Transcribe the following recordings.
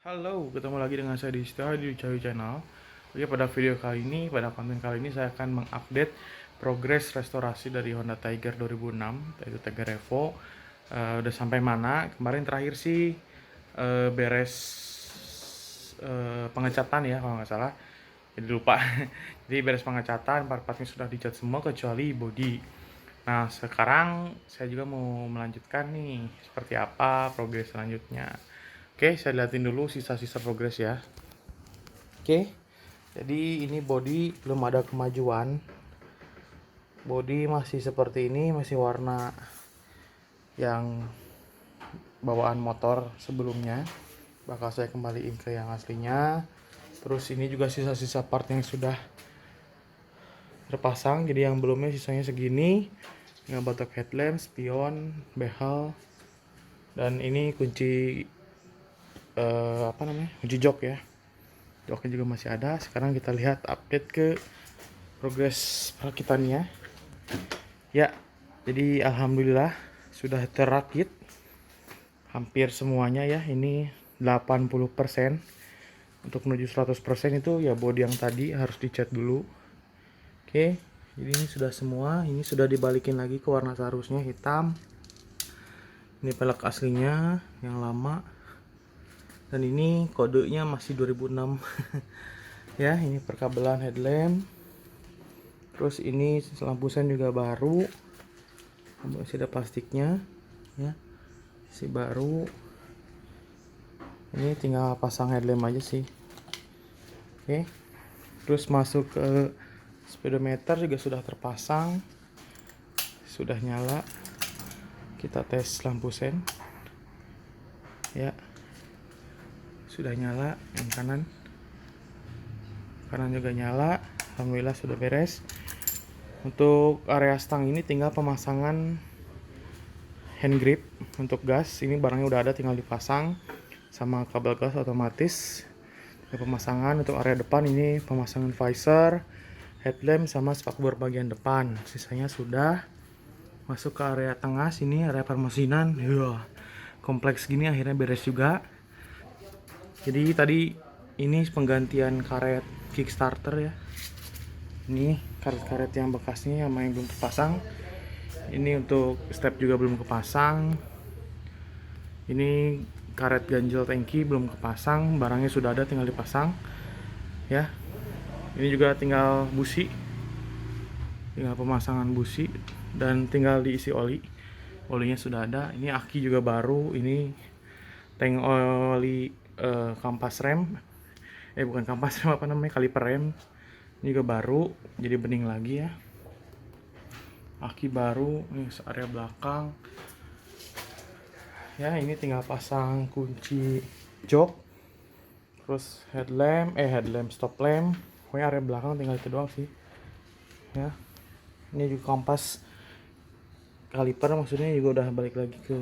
Halo, ketemu lagi dengan saya di Cawi Channel. Oke, pada video kali ini, pada konten kali ini saya akan mengupdate progres restorasi dari Honda Tiger 2006, yaitu Tiger Evo. Udah sampai mana? Kemarin terakhir sih beres pengecatan ya, kalau nggak salah. Jadi lupa. Jadi beres pengecatan, part-partnya sudah dicat semua kecuali body. Nah, sekarang saya juga mau melanjutkan nih, seperti apa progres selanjutnya. Oke, saya liatin dulu sisa-sisa progres ya. Oke, jadi ini body belum ada kemajuan. Body masih seperti ini, masih warna yang bawaan motor sebelumnya. Bakal saya kembaliin ke yang aslinya. Terus ini juga sisa-sisa part yang sudah terpasang. Jadi yang belumnya sisanya segini. Dengan batok headlamp, spion, behel, dan ini kunci kunci jok ya. Joknya juga masih ada. Sekarang kita lihat update ke progres perakitannya. Ya, jadi alhamdulillah sudah terrakit hampir semuanya ya. Ini 80%. Untuk menuju 100% itu ya bodi yang tadi harus dicat dulu. Oke, jadi ini sudah semua. Ini sudah dibalikin lagi ke warna seharusnya hitam. Ini pelek aslinya yang lama. Dan ini kodenya masih 2006. Ya, ini perkabelan headlamp. Terus ini lampu sen juga baru, masih ada plastiknya ya, masih baru. Ini tinggal pasang headlamp aja sih. Oke, terus masuk ke speedometer juga sudah terpasang, sudah nyala. Kita tes lampu sen ya, sudah nyala. Yang kanan juga nyala, alhamdulillah sudah beres. Untuk area stang ini tinggal pemasangan hand grip untuk gas. Ini barangnya udah ada, tinggal dipasang sama kabel gas otomatis. Pemasangan untuk area depan ini pemasangan visor, headlamp sama spakbor bagian depan. Sisanya sudah. Masuk ke area tengah sini, area permesinan. Ya, kompleks gini akhirnya beres juga. Jadi tadi ini penggantian karet Kickstarter ya. Ini karet-karet yang bekasnya yang belum terpasang. Ini untuk step juga belum kepasang. Ini karet ganjel tangki belum kepasang, barangnya sudah ada tinggal dipasang. Ya. Ini juga tinggal busi. Tinggal pemasangan busi dan tinggal diisi oli. Olinya sudah ada. Ini aki juga baru. Ini tank oli kampas rem. Bukan kampas rem, apa namanya? Kaliper rem. Ini juga baru, jadi bening lagi ya. Aki baru, ini area belakang. Ya, ini tinggal pasang kunci jok. Terus headlamp, stop lamp. Pokoknya area belakang tinggal itu doang sih. Ya. Ini juga kompas kaliper, maksudnya juga udah balik lagi ke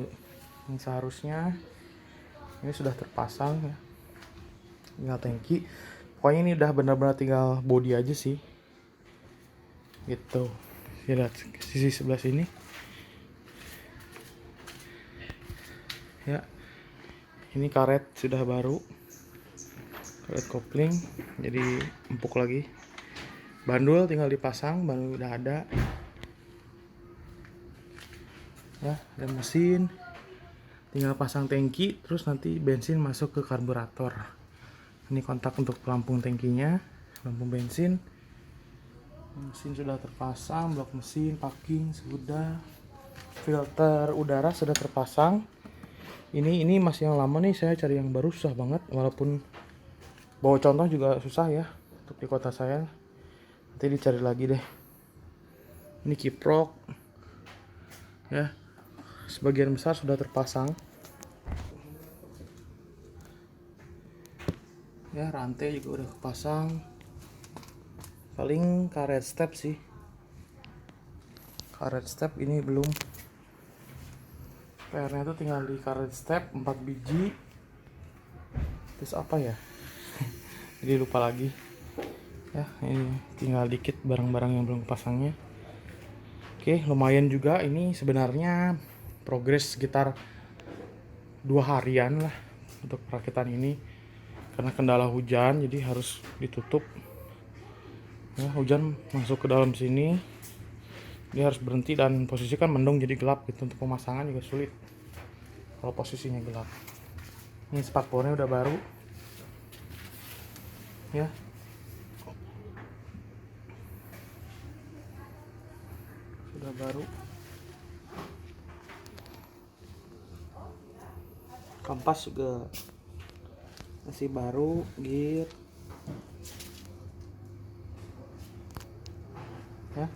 yang seharusnya. Ini sudah terpasang ya. Tinggal tangki. Pokoknya ini udah benar-benar tinggal body aja sih. Gitu. Lihat sisi sebelah sini. Ya. Ini karet sudah baru. Karet kopling, jadi empuk lagi. Bandul tinggal dipasang, bandul udah ada. Ya, ada mesin. Tinggal pasang tangki, terus nanti bensin masuk ke karburator. Ini kontak untuk pelampung tangkinya, pelampung bensin. Mesin sudah terpasang, blok mesin, packing sudah. Filter udara sudah terpasang. Ini masih yang lama nih, saya cari yang baru susah banget, walaupun bawa contoh juga susah ya untuk di kota saya. Nanti dicari lagi deh. Ini kiprok ya, sebagian besar sudah terpasang ya. Rantai juga udah kepasang. Paling karet step sih, karet step ini belum. PR-nya tuh tinggal di karet step 4 biji. Terus apa ya? Jadi lupa lagi. Ya, ini tinggal dikit barang-barang yang belum kepasangnya. Oke, lumayan juga ini sebenarnya progres sekitar 2 harian lah untuk perakitan ini. karena kendala hujan jadi harus ditutup ya. Hujan masuk ke dalam sini, dia harus berhenti, dan posisi kan mendung jadi gelap gitu. Untuk pemasangan juga sulit kalau posisinya gelap. Ini spakbornya udah baru ya. Sudah baru. Kampas juga masih baru, gear ya.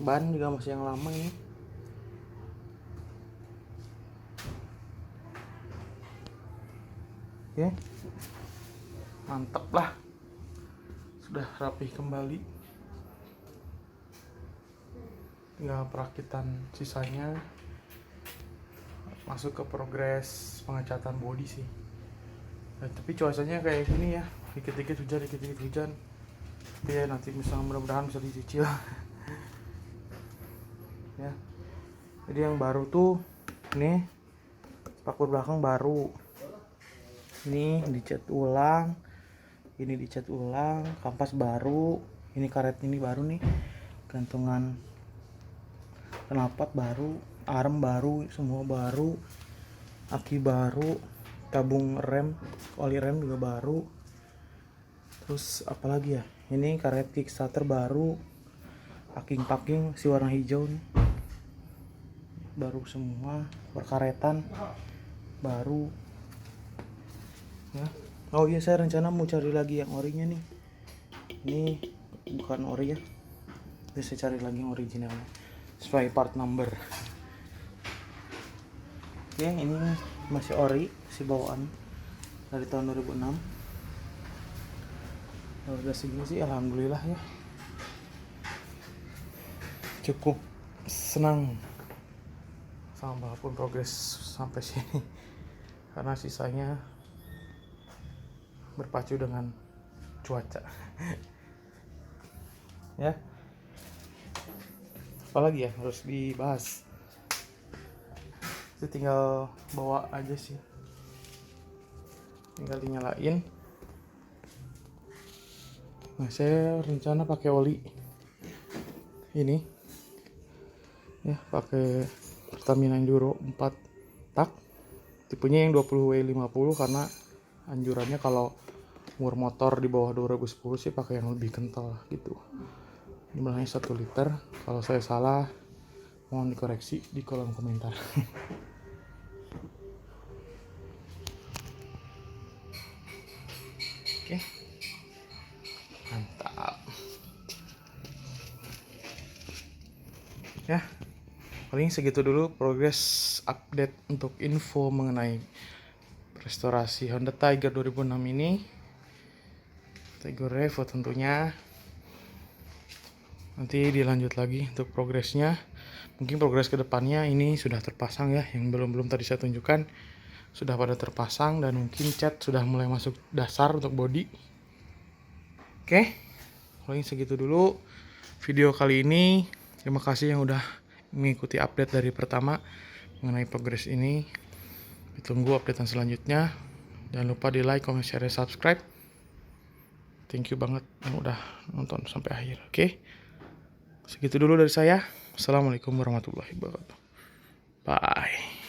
Ban juga masih yang lama ini. Oke, mantap lah, sudah rapi kembali. Tinggal perakitan sisanya, masuk ke progres pengecatan bodi sih. Tapi cuacanya kayak gini ya, dikit-dikit hujan. Tapi ya nanti misalnya mudah-mudahan bisa dicicil. Ya, jadi yang baru tuh ini spakbor belakang baru, ini dicat ulang, ini dicat ulang, kampas baru, ini karet ini baru nih, gantungan knalpot baru, arm baru, semua baru, aki baru, tabung rem, oli rem juga baru. Terus apalagi ya, ini karet kickstarter baru, packing si warna hijau nih baru semua, perkaretan baru ya. Oh iya, saya rencana mau cari lagi yang orinya nih. Ini bukan ori ya, bisa cari lagi yang originalnya sesuai part number. Oke, ini masih ori, si bawaan dari tahun 2006. Kalau udah segini sih alhamdulillah ya, cukup senang sama walaupun progres sampai sini, karena sisanya berpacu dengan cuaca. Ya, apalagi ya harus dibahas, itu tinggal bawa aja sih, tinggal dinyalain. Nah, saya rencana pakai oli ini ya, pakai Pertamina Enduro 4 tak, tipenya yang 20W50, karena anjurannya kalau umur motor di bawah 2010 sih pakai yang lebih kental gitu. Jumlahnya 1 liter. Kalau saya salah mohon dikoreksi di kolom komentar. Oke, mantap ya. Paling segitu dulu progres update untuk info mengenai restorasi Honda Tiger 2006 ini. Tiger Revo tentunya. Nanti dilanjut lagi untuk progresnya. Mungkin progres kedepannya ini sudah terpasang ya, yang belum tadi saya tunjukkan sudah pada terpasang, dan mungkin cat sudah mulai masuk dasar untuk body. Oke, paling segitu dulu video kali ini. Terima kasih yang udah mengikuti update dari pertama mengenai progres ini. Ditunggu updatean selanjutnya. Jangan lupa di like, comment, share, subscribe. Thank you banget yang udah nonton sampai akhir. Oke, segitu dulu dari saya. Assalamualaikum warahmatullahi wabarakatuh. Bye.